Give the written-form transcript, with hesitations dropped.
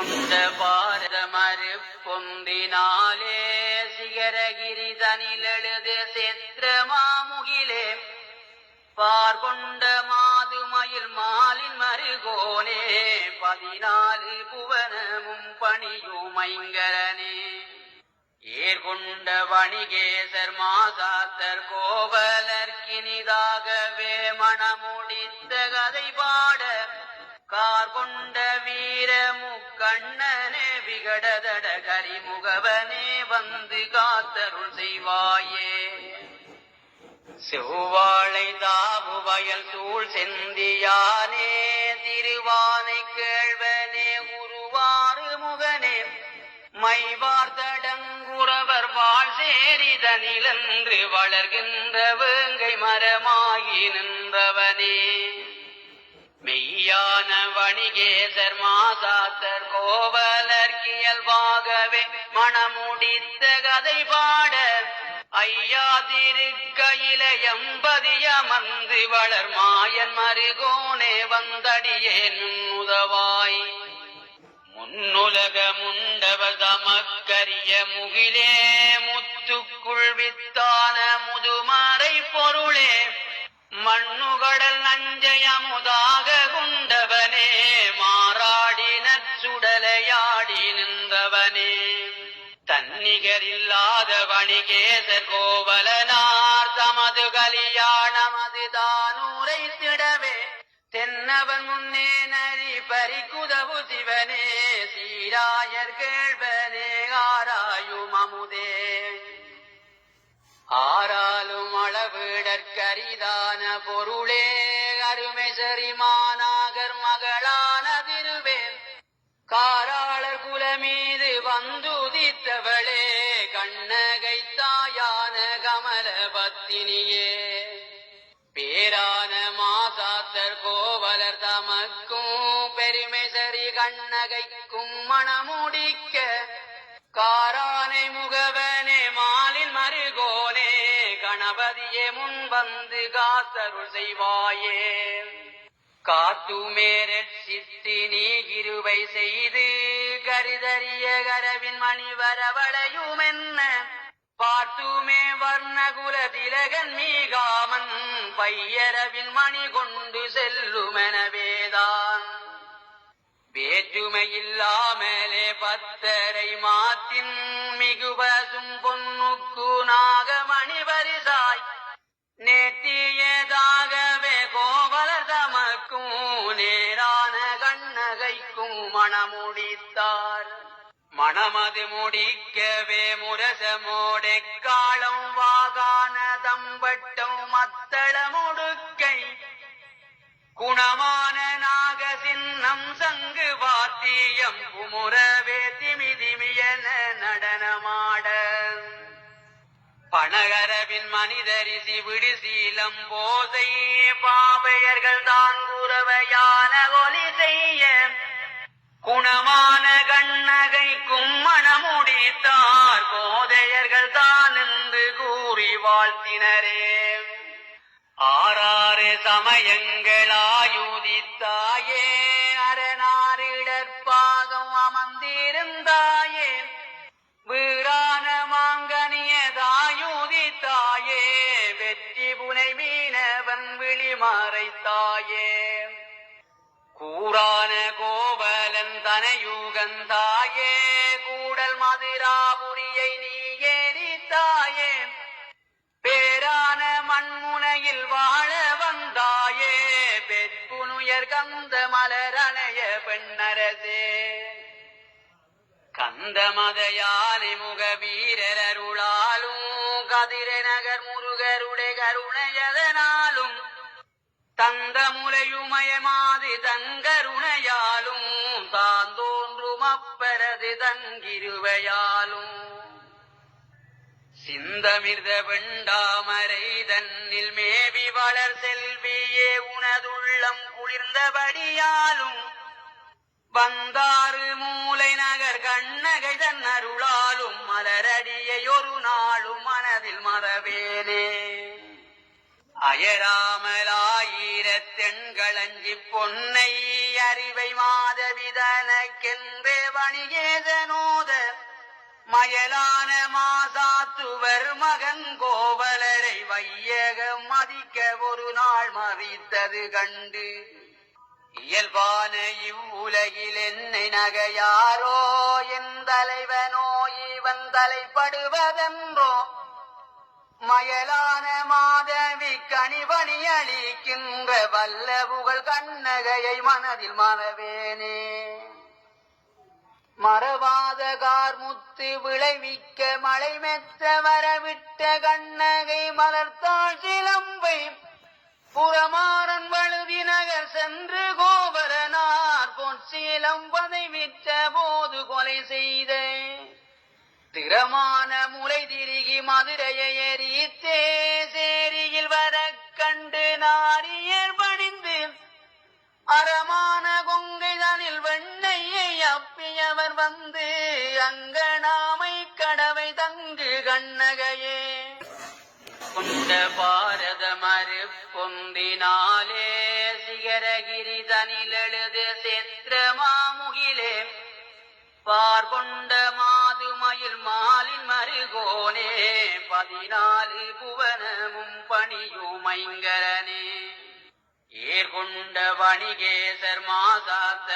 கொண்ட பாரதமறு பொந்தினாலே சிகரகிரி தனிலெழுது செத்திரமாமுகிலே பார்கொண்ட மாதுமயில் மாலின் மருகோனே 14 புவனமும் பணியுமைங்கரனே ஏர்கொண்ட வணிகேசர் மாசாத்தர் கோவலர்க்கினிதாகவே மணமுடித்த கதை பாட கார்கொண்ட வீர முக்கண்ணனே விகடதட கரிமுகவனே வந்து காத்தருள் செய்வாயே செவ்வாழை தாவு வயல் சூழ் செந்தியானே திருவானை கேழ்வனே உருவாறு முகனே மைவார்த்தடங்குறவர் வாழ் சேரிதனிலன்று வளர்கின்ற வேங்கை மரமாகி நின்றவனே மெய்யான வணிகேசர் மாசாத்தர் கோவலர்க்கியல்பாகவே மணமுடித்த கதை பாட ஐயா திருக்கையில எம்பதியமர்ந்து வளர் மாயன் மருகோனே வந்தடியேன் உதவாய் முன்னுலக முண்டவர் தமக்கரிய முகிலே முத்துக்குள் வித்தான முதுமறை பொருளே மண்ணுகடல் நஞ்சயமுதாக குண்டவனே மாறாடின சுடலையாடி நின்றவனே தன்னிகரில்லாத வணிகேசர் கோவலனார் தமது கலியாணமது தானூரை திடவே தென்னவன் முன்னே நரி பறிக்குதவு சிவனே சீராயர் கேள்வனே ஆராயும் அமுதே ஆராலும் அளவிடற்கரிதான பொருளே அருமை சரிமானாகர் மகளான திருவே காராளர் குலமீது வந்துதித்தவளே கண்ணகை தாயான கமல பத்தினியே பேரான மாசாத்தர் கோவலர் தமக்கும் பெருமை சரி கண்ணகைக்கும் மணமுடிக்க காரானை முகவனே மாலின் மருகோனே கணபதியே முன் வந்து காத்தருள் செய்வாயே காத்துமே ரட்சித்து நீ கிருபை செய்து கருதறிய கரவின் மணிவரவளையுமென்ன பார்த்துமே வர்ணகுல திலகன் மீகாமன் பையரவின் மணி கொண்டு செல்லுமெனவேதான் வேற்றுமையில்லாமலே பத்தரை மாத்தின் மிகுபசும் பொன்னுக்கு நாகமணி பரிசாய் நேர்த்தியதாகவே கோவலர் தமக்கும் நேரான கண்ணகைக்கும் மணமுடித்தார் மணமது முடிக்கவே முரசமோடை காலம் வாகான தம்பட்டம் மத்தள முடுக்கை குணமான நாகசின்னம் சங்கு வாத்தியம் குமுறவே திமிதிமியன நடனமாட பணகரவின் மனிதரிசி விடுசீலம் போதை பாவையர்கள் தான் குறவையான ஒலி செய்ய குணமான கண்ணகைக்கும் மணமுடித்தார் கோதையர்கள் தான் என்று கூறி வாழ்த்தினரே ஆறாறு சமயங்களாயுதித்தாயே அரணாரிடற்பாகம் அமர்ந்திருந்தாயே வீரான மாங்கனியதாயுதித்தாயே வெற்றி புனை மீனவன் விழி மறைத்தாயே கூரான கோவலன் தனயுகந்தாயே கூடல் மதுராபுரியை நீ ஏறித்தாயே பேரான மண்முனையில் வாழ வந்தாயே பெற்புனுயர் கந்த மலரணைய பெண்ணரசே கந்தமத யானை முக வீரருளாலும் கதிரை நகர் முருகருடைய கருணையதனாலும் தந்த முலையுமயமாது தங்கருணையாலும் தான் தோன்றும் அப்பரது தங்கிருவையாலும் சிந்தமிர்த வெண்டாமரை தன்னில் மேவி வளர் செல்வியே உனதுள்ளம் குளிர்ந்தபடியாலும் வந்தாறு மூலை நகர் கண்ணகை தன் அருளாலும் மலரடியை ஒரு நாளும் மனதில் மறவேனே அயராமலாயிரத்த தென்களஞ்சி பொன்னை அறிவை மாதவிதனக்கென்றே வணிகேசனோத மயலான மாசாத்துவர் மகன் கோவலரை வையகம் மதிக்க ஒரு நாள் மறித்தது கண்டு இயல்பான இவ்வுலகில் என்னை நகையாரோ என் தலைவனோ இவன் தலைப்படுவதென்றோ மயலான மாதவி கனிவணி அளிக்கின்ற வல்ல புகழ் கண்ணகையை மனதில் மறவேனே மறவாத கார்முத்து விளைவிக்க மழை மெத்த வரவிட்ட கண்ணகை மலர்த்தாள் சிலம்பை புறமாறன் வழுதி நகர் சென்று கோபரனார் பொற்சீலம்பதை விற்ற போது கொலை செய்த திறமான முளை திருகி மதுரையை எரித்தே சேரியில் வர கண்டு நாரியர் பணிந்து அறமான கொங்கை தனில் வெண்ணையை அப்பியவர் வந்து அங்கனாமை கடவை தங்கு கண்ணகையே கொண்ட பாரத மறு பொந்தினாலே சிகரகிரி தனில் எழுது சேத்திரமாமுகிலே பார்கொண்ட மாதுமயில் மாலின் மருகோனே 14 புவனமும் பணியுமைங்கரனே ஏர்கொண்ட வணிகேசர் மாசாத்தர்